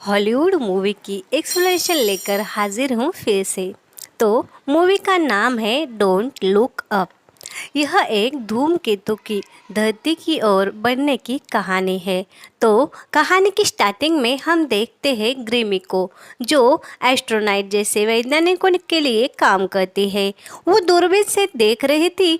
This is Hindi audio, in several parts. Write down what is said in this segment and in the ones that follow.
हॉलीवुड मूवी की एक्सप्लेनेशन लेकर हाजिर हूँ फिर से। तो मूवी का नाम है डोंट लुक अप। यह एक धूमकेतु की धरती की ओर बढ़ने की कहानी है। तो कहानी की स्टार्टिंग में हम देखते हैं ग्रिमी को, जो एस्ट्रोनॉट जैसे वैज्ञानिकों के लिए काम करती है। वो दूरबीन से देख रही थी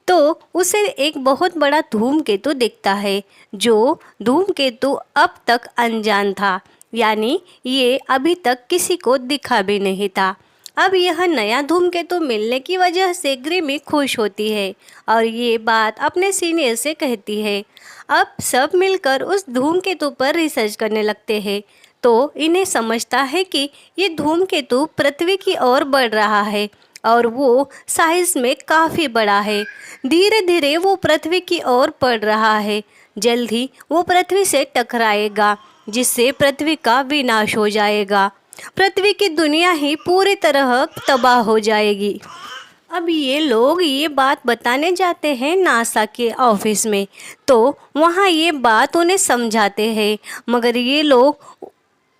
तो उसे एक बहुत बड़ा धूमकेतु दिखता है, जो धूमकेतु अब तक अनजान था, यानी ये अभी तक किसी को दिखा भी नहीं था। अब यह नया धूमकेतु मिलने की वजह से ग्रिमी खुश होती है और ये बात अपने सीनियर से कहती है। अब सब मिलकर उस धूमकेतु पर रिसर्च करने लगते हैं। तो इन्हें समझता है कि ये धूमकेतु पृथ्वी की ओर बढ़ रहा है और वो साइज में काफ़ी बड़ा है। धीरे धीरे वो पृथ्वी की ओर बढ़ रहा है। जल्द ही वो पृथ्वी से टकराएगा, जिससे पृथ्वी का विनाश हो जाएगा। पृथ्वी की दुनिया ही पूरी तरह तबाह हो जाएगी। अब ये लोग ये बात बताने जाते हैं नासा के ऑफिस में, तो वहाँ ये बात उन्हें समझाते हैं, मगर ये लोग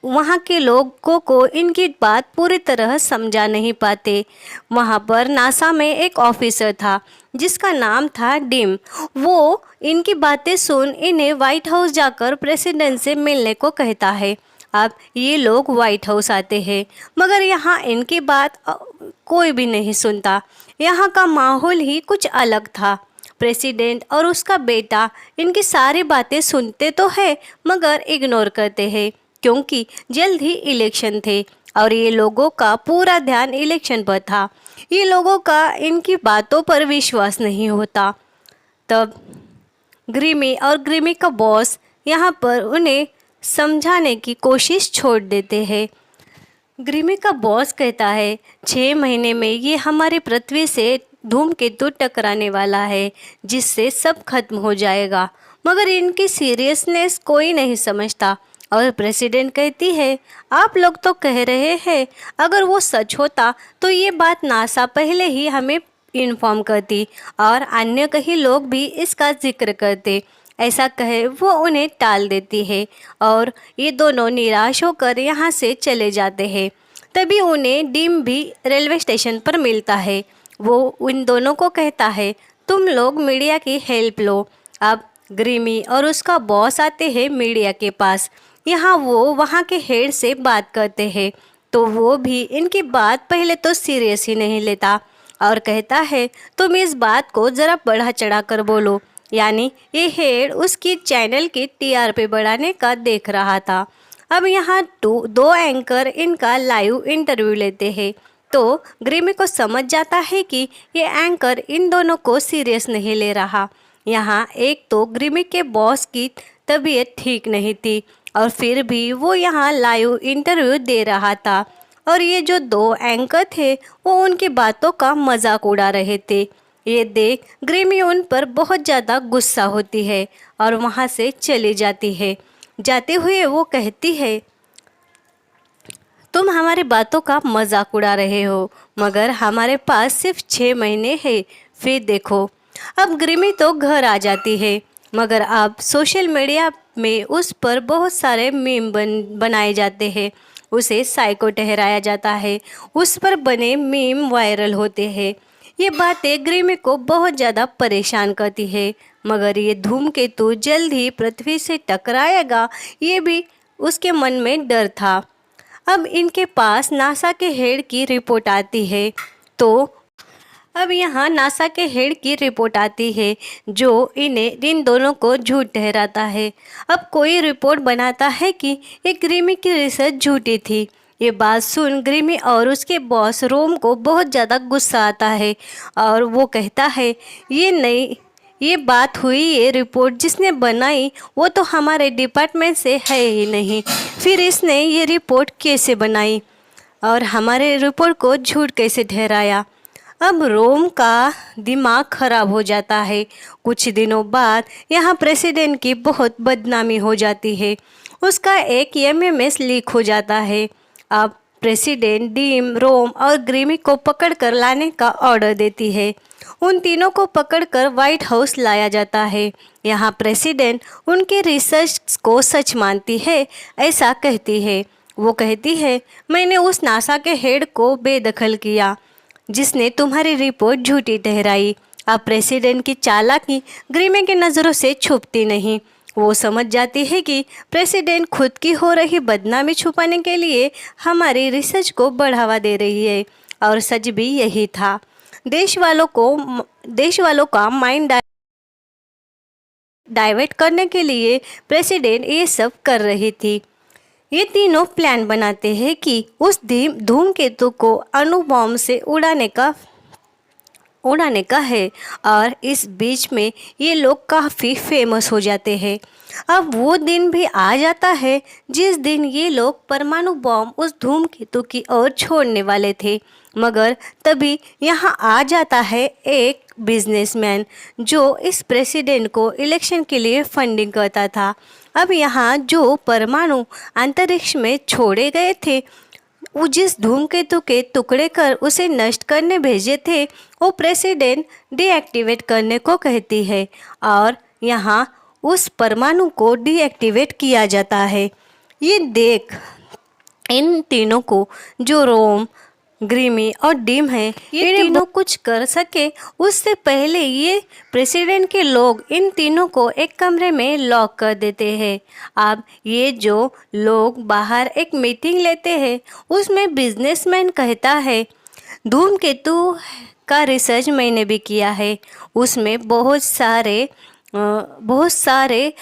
वहाँ के लोगों को इनकी बात पूरी तरह समझा नहीं पाते। वहाँ पर नासा में एक ऑफिसर था जिसका नाम था डिम। वो इनकी बातें सुन इन्हें व्हाइट हाउस जाकर प्रेसिडेंट से मिलने को कहता है। अब ये लोग व्हाइट हाउस आते हैं, मगर यहाँ इनकी बात कोई भी नहीं सुनता। यहाँ का माहौल ही कुछ अलग था। प्रेसिडेंट और उसका बेटा इनकी सारी बातें सुनते तो है, मगर इग्नोर करते हैं, क्योंकि जल्द ही इलेक्शन थे और ये लोगों का पूरा ध्यान इलेक्शन पर था। ये लोगों का इनकी बातों पर विश्वास नहीं होता। तब ग्रिमी और ग्रिमी का बॉस यहाँ पर उन्हें समझाने की कोशिश छोड़ देते हैं। ग्रिमी का बॉस कहता है 6 महीने में ये हमारी पृथ्वी से धूमकेतु टकराने वाला है, जिससे सब खत्म हो जाएगा, मगर इनकी सीरियसनेस कोई नहीं समझता। और प्रेसिडेंट कहती है आप लोग तो कह रहे हैं, अगर वो सच होता तो ये बात नासा पहले ही हमें इन्फॉर्म करती और अन्य कई लोग भी इसका जिक्र करते। ऐसा कहे वो उन्हें टाल देती है और ये दोनों निराश होकर यहाँ से चले जाते हैं। तभी उन्हें डिम भी रेलवे स्टेशन पर मिलता है। वो उन दोनों को कहता है तुम लोग मीडिया की हेल्प लो। अब ग्रिमी और उसका बॉस आते हैं मीडिया के पास। यहाँ वो वहाँ के हेड से बात करते हैं, तो वो भी इनकी बात पहले तो सीरियस ही नहीं लेता और कहता है तुम इस बात को ज़रा बढ़ा चढ़ा कर बोलो। यानी ये हेड उसकी चैनल की टीआरपी बढ़ाने का देख रहा था। अब यहाँ दो एंकर इनका लाइव इंटरव्यू लेते हैं, तो ग्रिमी को समझ जाता है कि ये एंकर इन दोनों को सीरियस नहीं ले रहा। यहाँ एक तो ग्रिमी के बॉस की तबीयत ठीक नहीं थी और फिर भी वो यहाँ लाइव इंटरव्यू दे रहा था, और ये जो 2 एंकर थे वो उनकी बातों का मजाक उड़ा रहे थे। ये देख ग्रिमी उन पर बहुत ज़्यादा गुस्सा होती है और वहाँ से चली जाती है। जाते हुए वो कहती है तुम हमारी बातों का मजाक उड़ा रहे हो, मगर हमारे पास सिर्फ 6 महीने हैं, फिर देखो। अब ग्रिमी तो घर आ जाती है, मगर अब सोशल मीडिया में उस पर बहुत सारे मीम बनाए जाते हैं। उसे साइको ठहराया जाता है। उस पर बने मीम वायरल होते हैं। ये बातें ग्रिमी को बहुत ज़्यादा परेशान करती है, मगर ये धूमकेतु जल्द ही पृथ्वी से टकराएगा, ये भी उसके मन में डर था। अब इनके पास नासा के हेड की रिपोर्ट आती है, तो अब यहाँ नासा के हेड की रिपोर्ट आती है, जो इन दोनों को झूठ ठहराता है। अब कोई रिपोर्ट बनाता है कि ये ग्रिमी की रिसर्च झूठी थी। ये बात सुन ग्रिमी और उसके बॉस रोम को बहुत ज़्यादा गुस्सा आता है और वो कहता है ये बात हुई, ये रिपोर्ट जिसने बनाई वो तो हमारे डिपार्टमेंट से है ही नहीं, फिर इसने ये रिपोर्ट कैसे बनाई और हमारे रिपोर्ट को झूठ कैसे ठहराया। अब रोम का दिमाग खराब हो जाता है। कुछ दिनों बाद यहाँ प्रेसिडेंट की बहुत बदनामी हो जाती है। उसका एक एमएमएस लीक हो जाता है। अब प्रेसिडेंट डिम, रोम और ग्रिमी को पकड़ कर लाने का ऑर्डर देती है। उन तीनों को पकड़कर व्हाइट हाउस लाया जाता है। यहाँ प्रेसिडेंट उनके रिसर्च को सच मानती है, ऐसा कहती है। वो कहती है, मैंने उस नासा के हेड को बेदखल किया जिसने तुम्हारी रिपोर्ट झूठी ठहराई। अब प्रेसिडेंट की चालाकी ग्रीमी की नज़रों से छुपती नहीं। वो समझ जाती है कि प्रेसिडेंट खुद की हो रही बदनामी छुपाने के लिए हमारी रिसर्च को बढ़ावा दे रही है। और सच भी यही था। देश वालों का माइंड डाइवर्ट करने के लिए प्रेसिडेंट ये सब कर रही थी। ये तीनों प्लान बनाते हैं कि उस धूमकेतु को अणु बॉम्ब से उड़ाने का है। और इस बीच में ये लोग काफ़ी फेमस हो जाते हैं। अब वो दिन भी आ जाता है जिस दिन ये लोग परमाणु बॉम्ब उस धूमकेतु की ओर छोड़ने वाले थे। मगर तभी यहाँ आ जाता है एक बिजनेसमैन जो इस प्रेसिडेंट को इलेक्शन के लिए फंडिंग करता था। अब यहाँ जो परमाणु अंतरिक्ष में छोड़े गए थे, वो जिस धूमकेतु के टुकड़े कर उसे नष्ट करने भेजे थे, वो प्रेसिडेंट डीएक्टिवेट करने को कहती है और यहाँ उस परमाणु को डीएक्टिवेट किया जाता है। ये देख इन तीनों को, जो रोम, ग्रीमी और डिम है, ये तीनों कुछ कर सके उससे पहले ये प्रेसिडेंट के लोग इन तीनों को एक कमरे में लॉक कर देते हैं। अब ये जो लोग बाहर एक मीटिंग लेते हैं, उसमें बिजनेसमैन कहता है, धूमकेतु का रिसर्च मैंने भी किया है। उसमें बहुत सारे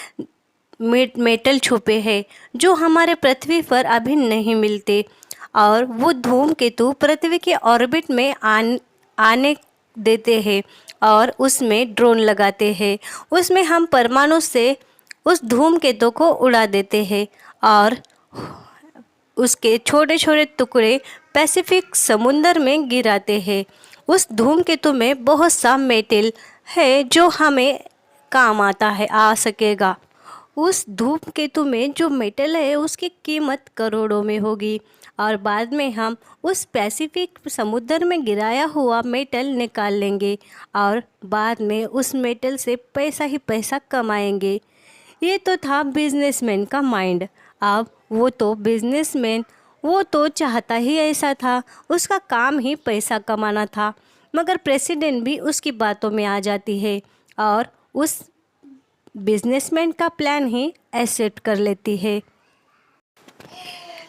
मेटल छुपे हैं जो हमारे पृथ्वी पर अभी नहीं मिलते। और वो धूमकेतु पृथ्वी के ऑर्बिट में आने देते हैं और उसमें ड्रोन लगाते हैं। उसमें हम परमाणु से उस धूमकेतु को उड़ा देते हैं और उसके छोटे छोटे टुकड़े पैसिफिक समुंदर में गिराते हैं। उस धूमकेतु में बहुत सा मेटल है जो हमें काम आ सकेगा। उस धूमकेतु में जो मेटल है उसकी कीमत करोड़ों में होगी और बाद में हम उस पैसिफिक समुद्र में गिराया हुआ मेटल निकाल लेंगे और बाद में उस मेटल से पैसा ही पैसा कमाएंगे। ये तो था बिजनेसमैन का माइंड। अब वो तो चाहता ही ऐसा था, उसका काम ही पैसा कमाना था। मगर प्रेसिडेंट भी उसकी बातों में आ जाती है और उस बिजनेसमैन का प्लान ही एक्सेप्ट कर लेती है।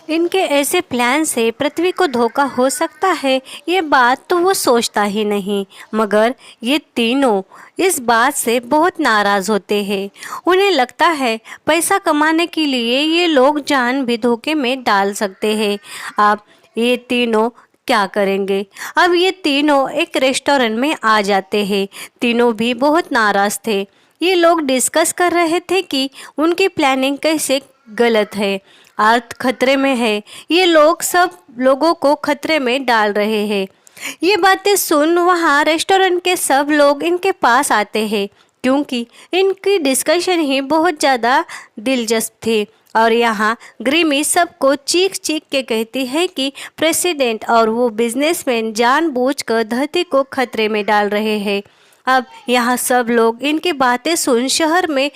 इनके ऐसे प्लान से पृथ्वी को धोखा हो सकता है, ये बात तो वो सोचता ही नहीं। मगर ये तीनों इस बात से बहुत नाराज़ होते हैं। उन्हें लगता है पैसा कमाने के लिए ये लोग जान भी धोखे में डाल सकते हैं। अब ये तीनों क्या करेंगे? अब ये तीनों एक रेस्टोरेंट में आ जाते हैं। तीनों भी बहुत नाराज़ थे। ये लोग डिस्कस कर रहे थे कि उनकी प्लानिंग कैसे गलत है, अर्थ खतरे में है। ये लोग सब लोगों को खतरे में डाल रहे हैं। ये बातें सुन वहाँ रेस्टोरेंट के सब लोग इनके पास आते हैं क्योंकि इनकी डिस्कशन ही बहुत ज़्यादा दिलचस्प थी। और यहाँ ग्रीमी सबको चीख चीख के कहती है कि प्रेसिडेंट और वो बिजनेसमैन जानबूझकर धरती को खतरे में डाल रहे हैं। अब यहाँ सब लोग इनकी बातें सुन शहर में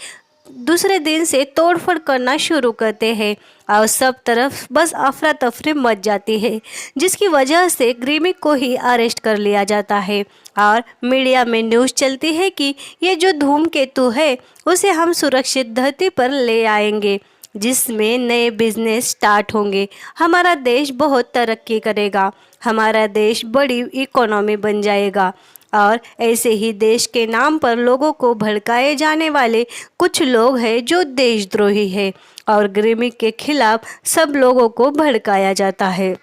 दूसरे दिन से तोड़फोड़ करना शुरू करते हैं और सब तरफ बस अफरा तफरी मच जाती है, जिसकी वजह से ग्रीमी को ही अरेस्ट कर लिया जाता है। और मीडिया में न्यूज़ चलती है कि ये जो धूमकेतु है उसे हम सुरक्षित धरती पर ले आएंगे, जिसमें नए बिजनेस स्टार्ट होंगे। हमारा देश बहुत तरक्की करेगा, हमारा देश बड़ी इकोनॉमी बन जाएगा। और ऐसे ही देश के नाम पर लोगों को भड़काए जाने वाले कुछ लोग हैं जो देशद्रोही है और ग्रीमी के खिलाफ सब लोगों को भड़काया जाता है।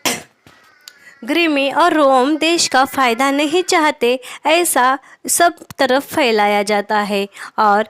ग्रीमी और रोम देश का फ़ायदा नहीं चाहते, ऐसा सब तरफ फैलाया जाता है और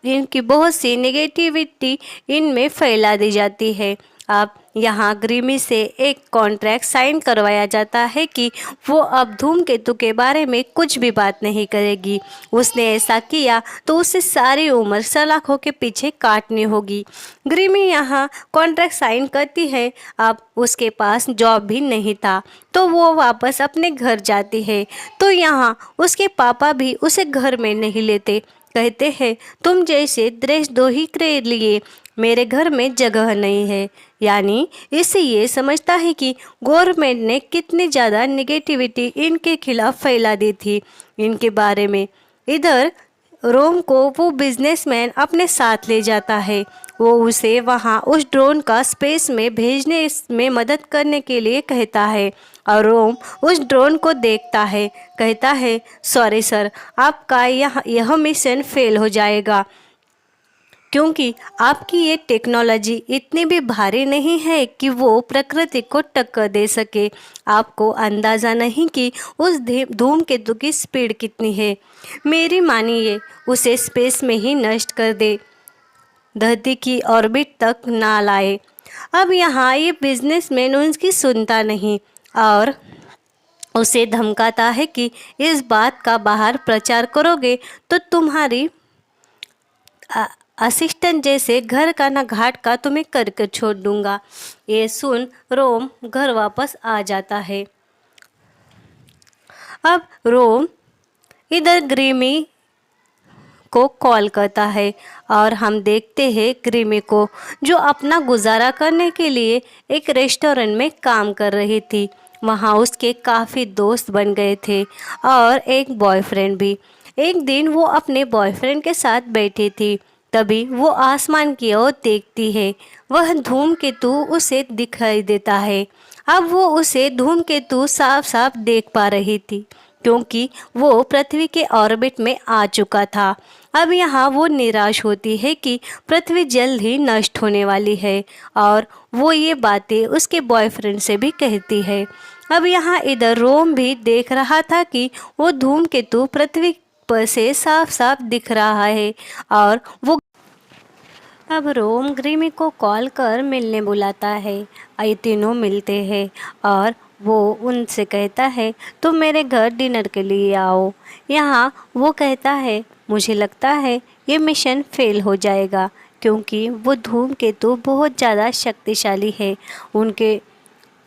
इनकी बहुत सी नेगेटिविटी इनमें फैला दी जाती है। अब यहाँ ग्रीमी से एक कॉन्ट्रैक्ट साइन करवाया जाता है कि वो अब धूमकेतु के बारे में कुछ भी बात नहीं करेगी। उसने ऐसा किया तो उसे सारी उम्र सलाखों के पीछे काटनी होगी। ग्रीमी यहाँ कॉन्ट्रैक्ट साइन करती है। अब उसके पास जॉब भी नहीं था तो वो वापस अपने घर जाती है। तो यहाँ उसके पापा भी उसे घर में नहीं लेते। कहते हैं तुम जैसे देशद्रोही के लिए मेरे घर में जगह नहीं है। यानी इससे ये समझता है कि गवर्नमेंट ने कितनी ज़्यादा निगेटिविटी इनके खिलाफ फैला दी थी इनके बारे में। इधर रोम को वो बिजनेसमैन अपने साथ ले जाता है। वो उसे वहाँ उस ड्रोन का स्पेस में भेजने में मदद करने के लिए कहता है और रोम उस ड्रोन को देखता है। कहता है सॉरी सर, आपका यह मिशन फेल हो जाएगा क्योंकि आपकी ये टेक्नोलॉजी इतनी भी भारी नहीं है कि वो प्रकृति को टक्कर दे सके। आपको अंदाज़ा नहीं कि उस धूमकेतु की स्पीड कितनी है। मेरी मानिए उसे स्पेस में ही नष्ट कर दे, धरती की ऑर्बिट तक ना लाए। अब यहाँ ये बिजनेसमैन उनकी सुनता नहीं और उसे धमकाता है कि इस बात का बाहर प्रचार करोगे तो तुम्हारी असिस्टेंट जैसे घर का ना घाट का तुम्हें कर छोड़ दूंगा। ये सुन रोम घर वापस आ जाता है। अब रोम इधर ग्रीमी को कॉल करता है और हम देखते हैं ग्रीमी को जो अपना गुजारा करने के लिए एक रेस्टोरेंट में काम कर रही थी। वहाँ उसके काफ़ी दोस्त बन गए थे और एक बॉयफ्रेंड भी। एक दिन वो अपने बॉयफ्रेंड के साथ बैठी थी, तभी वो आसमान की ओर देखती है। वह धूमकेतु उसे दिखाई देता है। अब वो उसे धूमकेतु साफ साफ देख पा रही थी क्योंकि वो पृथ्वी के ऑर्बिट में आ चुका था। अब यहाँ वो निराश होती है कि पृथ्वी जल्द ही नष्ट होने वाली है और वो ये बातें उसके बॉयफ्रेंड से भी कहती है। अब यहाँ इधर रोम भी देख रहा था कि वो धूमकेतु पृथ्वी पर से साफ साफ दिख रहा है और वो अब रोम ग्रीमी को कॉल कर मिलने बुलाता है। ये तीनों मिलते हैं और वो उनसे कहता है तुम मेरे घर डिनर के लिए आओ। यहाँ वो कहता है मुझे लगता है ये मिशन फेल हो जाएगा क्योंकि वो धूमकेतु बहुत ज़्यादा शक्तिशाली है। उनके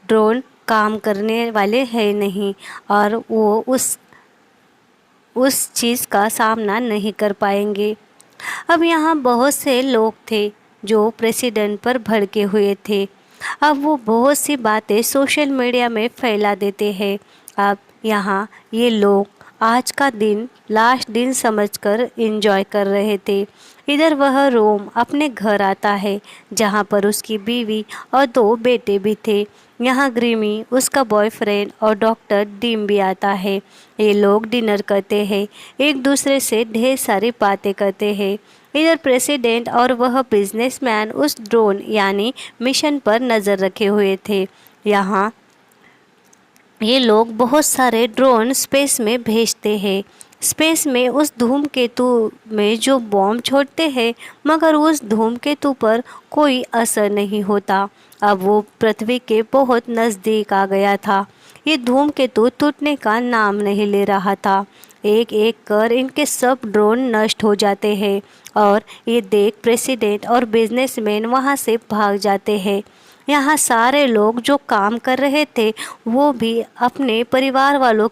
ड्रोन काम करने वाले हैं नहीं और वो उस चीज़ का सामना नहीं कर पाएंगे। अब यहाँ बहुत से लोग थे जो प्रेसिडेंट पर भड़के हुए थे। अब वो बहुत सी बातें सोशल मीडिया में फैला देते हैं। अब यहाँ ये लोग आज का दिन लास्ट दिन समझकर एंजॉय कर रहे थे। इधर वह रोम अपने घर आता है जहाँ पर उसकी बीवी और 2 बेटे भी थे। यहाँ ग्रीमी, उसका बॉयफ्रेंड और डॉक्टर डीम भी आता है। ये लोग डिनर करते हैं, एक दूसरे से ढेर सारी बातें करते हैं। इधर प्रेसिडेंट और वह बिजनेसमैन उस ड्रोन यानी मिशन पर नज़र रखे हुए थे। यहाँ ये लोग बहुत सारे ड्रोन स्पेस में भेजते हैं। स्पेस में उस धूमकेतु में जो बॉम्ब छोड़ते हैं मगर उस धूमकेतु पर कोई असर नहीं होता। अब वो पृथ्वी के बहुत नज़दीक आ गया था। ये धूमकेतु टूटने का नाम नहीं ले रहा था। एक एक कर इनके सब ड्रोन नष्ट हो जाते हैं और ये देख प्रेसिडेंट और बिजनेसमैन वहाँ से भाग जाते हैं। यहाँ सारे लोग जो काम कर रहे थे वो भी अपने परिवार वालों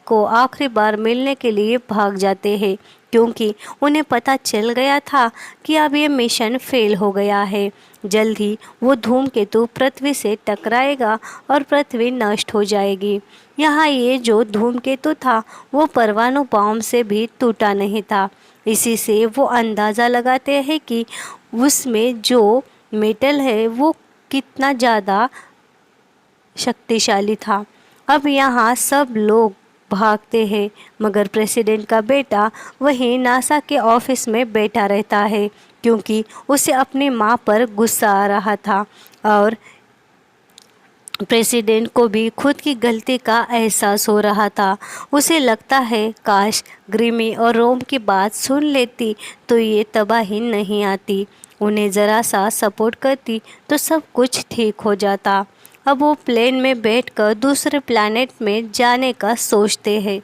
को आखिरी बार मिलने के लिए भाग जाते हैं क्योंकि उन्हें पता चल गया था कि अब ये मिशन फेल हो गया है। जल्द ही वो धूमकेतु पृथ्वी से टकराएगा और पृथ्वी नष्ट हो जाएगी। यहाँ ये जो धूमकेतु था वो परमाणु बॉम्ब से भी टूटा नहीं था। इसी से वो अंदाज़ा लगाते हैं कि उसमें जो मेटल है वो कितना ज़्यादा शक्तिशाली था। अब यहाँ सब लोग भागते हैं मगर प्रेसिडेंट का बेटा वहीं नासा के ऑफिस में बैठा रहता है क्योंकि उसे अपनी माँ पर गुस्सा आ रहा था और प्रेसिडेंट को भी खुद की गलती का एहसास हो रहा था। उसे लगता है काश ग्रीमी और रोम की बात सुन लेती तो ये तबाही नहीं आती। उन्हें ज़रा सा सपोर्ट करती तो सब कुछ ठीक हो जाता। अब वो प्लेन में बैठकर दूसरे प्लैनेट में जाने का सोचते हैं।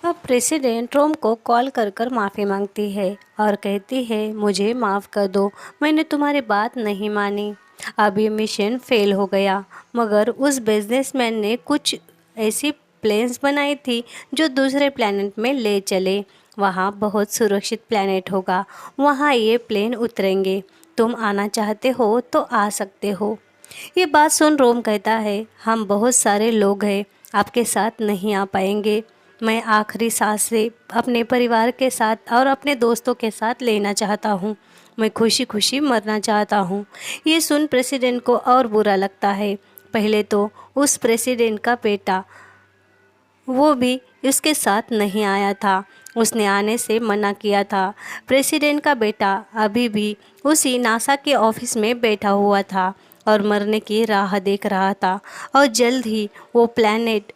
अब प्रेसिडेंट रोम को कॉल कर कर माफ़ी मांगती है और कहती है, मुझे माफ़ कर दो, मैंने तुम्हारी बात नहीं मानी। अब ये मिशन फेल हो गया, मगर उस बिजनेसमैन ने कुछ ऐसी प्लेन्स बनाई थी जो दूसरे प्लैनेट में ले चले। वहाँ बहुत सुरक्षित प्लैनेट होगा, वहाँ ये प्लेन उतरेंगे। तुम आना चाहते हो तो आ सकते हो। ये बात सुन रोम कहता है, हम बहुत सारे लोग हैं, आपके साथ नहीं आ पाएंगे। मैं आखिरी सांसें अपने परिवार के साथ और अपने दोस्तों के साथ लेना चाहता हूँ। मैं खुशी खुशी मरना चाहता हूँ। ये सुन प्रेसिडेंट को और बुरा लगता है। पहले तो उस प्रेसिडेंट का बेटा, वो भी इसके साथ नहीं आया था, उसने आने से मना किया था। प्रेसिडेंट का बेटा अभी भी उसी नासा के ऑफिस में बैठा हुआ था और मरने की राह देख रहा था। और जल्द ही वो प्लैनेट,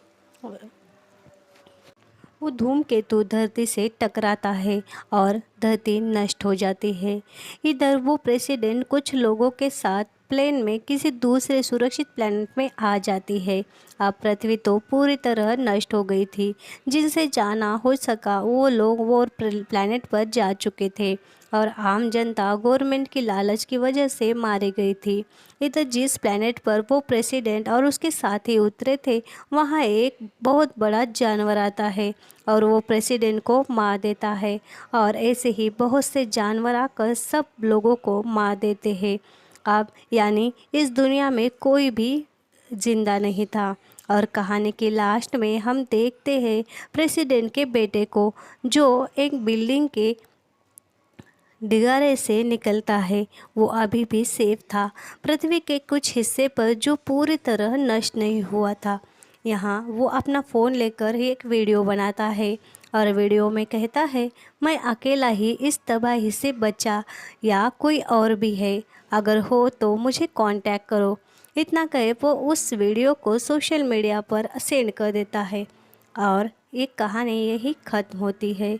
वो धूमकेतु धरती से टकराता है और धरती नष्ट हो जाती है। इधर वो प्रेसिडेंट कुछ लोगों के साथ प्लेन में किसी दूसरे सुरक्षित प्लेनेट में आ जाती है। अब पृथ्वी तो पूरी तरह नष्ट हो गई थी। जिनसे जाना हो सका वो लोग वो प्लेनेट पर जा चुके थे और आम जनता गवर्नमेंट की लालच की वजह से मारी गई थी। इधर जिस प्लेनेट पर वो प्रेसिडेंट और उसके साथी उतरे थे, वहाँ एक बहुत बड़ा जानवर आता है और वो प्रेसिडेंट को मार देता है। और ऐसे ही बहुत से जानवर आकर सब लोगों को मार देते हैं। अब यानी इस दुनिया में कोई भी जिंदा नहीं था। और कहानी के लास्ट में हम देखते हैं प्रेसिडेंट के बेटे को, जो एक बिल्डिंग के डिगारे से निकलता है। वो अभी भी सेफ था, पृथ्वी के कुछ हिस्से पर जो पूरी तरह नष्ट नहीं हुआ था। यहाँ वो अपना फ़ोन लेकर एक वीडियो बनाता है और वीडियो में कहता है, मैं अकेला ही इस तबाही से बचा या कोई और भी है, अगर हो तो मुझे कांटेक्ट करो। इतना कहे वो उस वीडियो को सोशल मीडिया पर सेंड कर देता है और ये कहानी यही ख़त्म होती है।